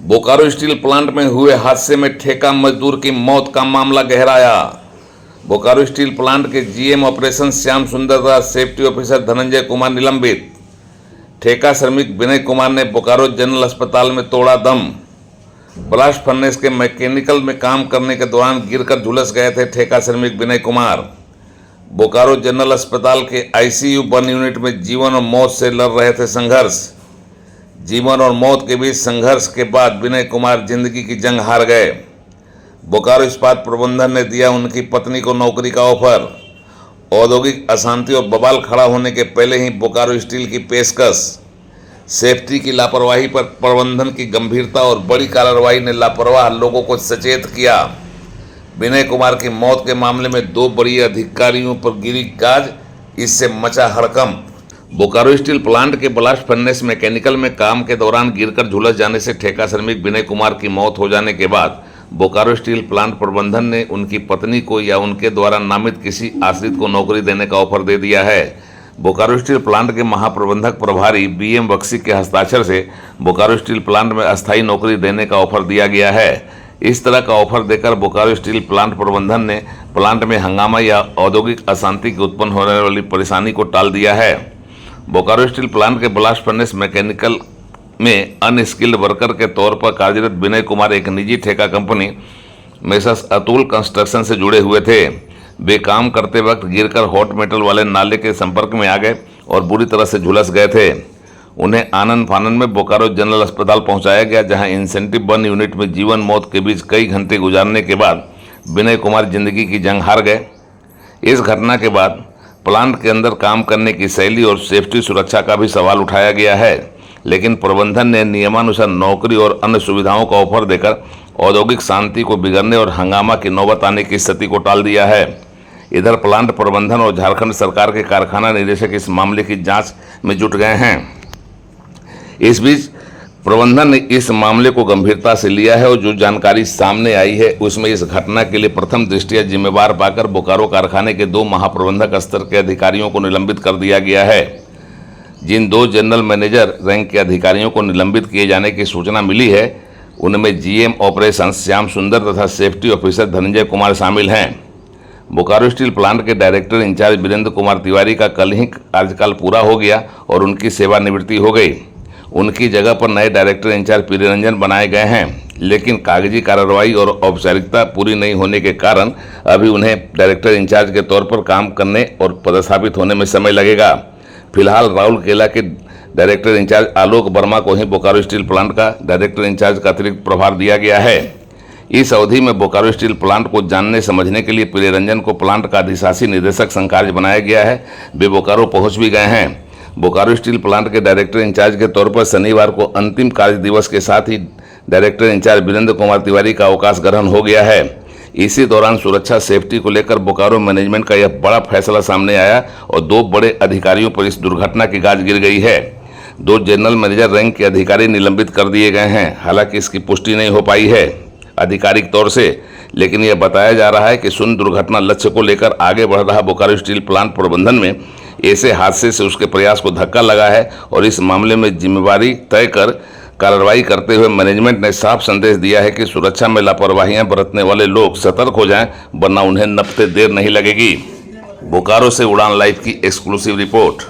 Bokaro steel plant में हुए हादसे में ठेका मजदूर की मौत का मामला गहराया। बोकारो स्टील प्लांट के जीएम ऑपरेशन श्याम सुंदर तथा सेफ्टी ऑफिसर धनंजय कुमार निलंबित। ठेका श्रमिक विनय कुमार ने बोकारो जनरल अस्पताल में तोड़ा दम। ब्लास्ट फर्नेस के मैकेनिकल में काम करने के दौरान गिरकर झुलस गए थे ठेका श्रमिक विनय कुमार। बोकारो जनरल अस्पताल के आईसीयू 1 यूनिट में जीवन और मौत से लड़ रहे थे संघर्ष। जीवन और मौत के बीच संघर्ष के बाद विनय कुमार जिंदगी की जंग हार गए। बोकारो इस्पात प्रबंधन ने दिया उनकी पत्नी को नौकरी का ऑफर। औद्योगिक अशांति और बवाल खड़ा होने के पहले ही बोकारो स्टील की पेशकश। सेफ्टी की लापरवाही पर प्रबंधन की गंभीरता और बड़ी कार्रवाई ने लापरवाह लोगों को सचेत किया। विनय कुमार की मौत के मामले में 2 बड़ी अधिकारियों पर गिरी गाज, इससे मचा हड़कंप। बोकारो स्टील प्लांट के ब्लास्ट फर्नेस मैकेनिकल में काम के दौरान गिरकर झुलस जाने से ठेका श्रमिक विनय कुमार की मौत हो जाने के बाद बोकारो स्टील प्लांट प्रबंधन ने उनकी पत्नी को या उनके द्वारा नामित किसी आश्रित को नौकरी देने का ऑफर दे दिया है। बोकारो स्टील प्लांट के महाप्रबंधक प्रभारी बीएम बख्शी के हस्ताक्षर से बोकारो स्टील प्लांट में अस्थायी नौकरी देने का ऑफर दिया गया है। इस तरह का ऑफर देकर बोकारो स्टील प्लांट प्रबंधन ने प्लांट में हंगामा या औद्योगिक अशांति की उत्पन्न होने वाली परेशानी को टाल दिया है। बोकारो स्टील प्लांट के ब्लास्ट फर्नेस मैकेनिकल में अनस्किल्ड वर्कर के तौर पर कार्यरत विनय कुमार एक निजी ठेका कंपनी मेसर्स अतुल कंस्ट्रक्शन से जुड़े हुए थे। वे काम करते वक्त गिरकर हॉट मेटल वाले नाले के संपर्क में आ गए और बुरी तरह से झुलस गए थे। उन्हें आनंद फानंद में बोकारो जनरल अस्पताल पहुंचाया गया, जहां इंसेंटिव 1 यूनिट में जीवन मौत के बीच कई घंटे गुजारने के बाद विनय कुमार जिंदगी की जंग हार गए। इस घटना के बाद प्लांट के अंदर काम करने की शैली और सेफ्टी सुरक्षा का भी सवाल उठाया गया है, लेकिन प्रबंधन ने नियमानुसार नौकरी और अन्य सुविधाओं का ऑफर देकर औद्योगिक शांति को बिगड़ने और हंगामा की नौबत आने की स्थिति को टाल दिया है। इधर प्लांट प्रबंधन और झारखंड सरकार के कारखाना निदेशक इस मामले की जांच में जुट गए हैं। इस बीच प्रबंधन ने इस मामले को गंभीरता से लिया है और जो जानकारी सामने आई है उसमें इस घटना के लिए प्रथम दृष्टया जिम्मेवार पाकर बोकारो कारखाने के 2 महाप्रबंधक स्तर के अधिकारियों को निलंबित कर दिया गया है। जिन 2 जनरल मैनेजर रैंक के अधिकारियों को निलंबित किए जाने की सूचना मिली है, उनमें जीएम ऑपरेशन श्याम सुंदर तथा सेफ्टी ऑफिसर धनंजय कुमार शामिल हैं। बोकारो स्टील प्लांट के डायरेक्टर इंचार्ज वीरेंद्र कुमार तिवारी का कल ही कार्यकाल पूरा हो गया और उनकी सेवानिवृत्ति हो गई। उनकी जगह पर नए डायरेक्टर इंचार्ज पीरी रंजन बनाए गए हैं, लेकिन कागजी कार्रवाई और औपचारिकता पूरी नहीं होने के कारण अभी उन्हें डायरेक्टर इंचार्ज के तौर पर काम करने और पदस्थापित होने में समय लगेगा। फिलहाल राहुल केला के डायरेक्टर इंचार्ज आलोक वर्मा को ही बोकारो स्टील प्लांट का डायरेक्टर इंचार्ज का अतिरिक्त प्रभार दिया गया है। इस अवधि में बोकारो स्टील प्लांट को जानने समझने के लिए पीरी रंजन को प्लांट का अधिशासी निदेशक संकार्य बनाया गया है। वे बोकारो पहुंच भी गए हैं। बोकारो स्टील प्लांट के डायरेक्टर इंचार्ज के तौर पर शनिवार को अंतिम कार्य दिवस के साथ ही डायरेक्टर इंचार्ज वीरेंद्र कुमार तिवारी का अवकाश ग्रहण हो गया है। इसी दौरान सुरक्षा सेफ्टी को लेकर बोकारो मैनेजमेंट का यह बड़ा फैसला सामने आया और 2 बड़े अधिकारियों पर इस दुर्घटना की गाज गिर गई है। 2 जनरल मैनेजर रैंक के अधिकारी निलंबित कर दिए गए हैं। हालांकि इसकी पुष्टि नहीं हो पाई है आधिकारिक तौर से, लेकिन यह बताया जा रहा है कि शून्य दुर्घटना लक्ष्य को लेकर आगे बढ़ रहा बोकारो स्टील प्लांट प्रबंधन में ऐसे हादसे से उसके प्रयास को धक्का लगा है और इस मामले में जिम्मेवारी तय कर कार्रवाई करते हुए मैनेजमेंट ने साफ संदेश दिया है कि सुरक्षा में लापरवाहियां बरतने वाले लोग सतर्क हो जाएं, वरना उन्हें नपते देर नहीं लगेगी। बोकारो से उड़ान लाइव की एक्सक्लूसिव रिपोर्ट।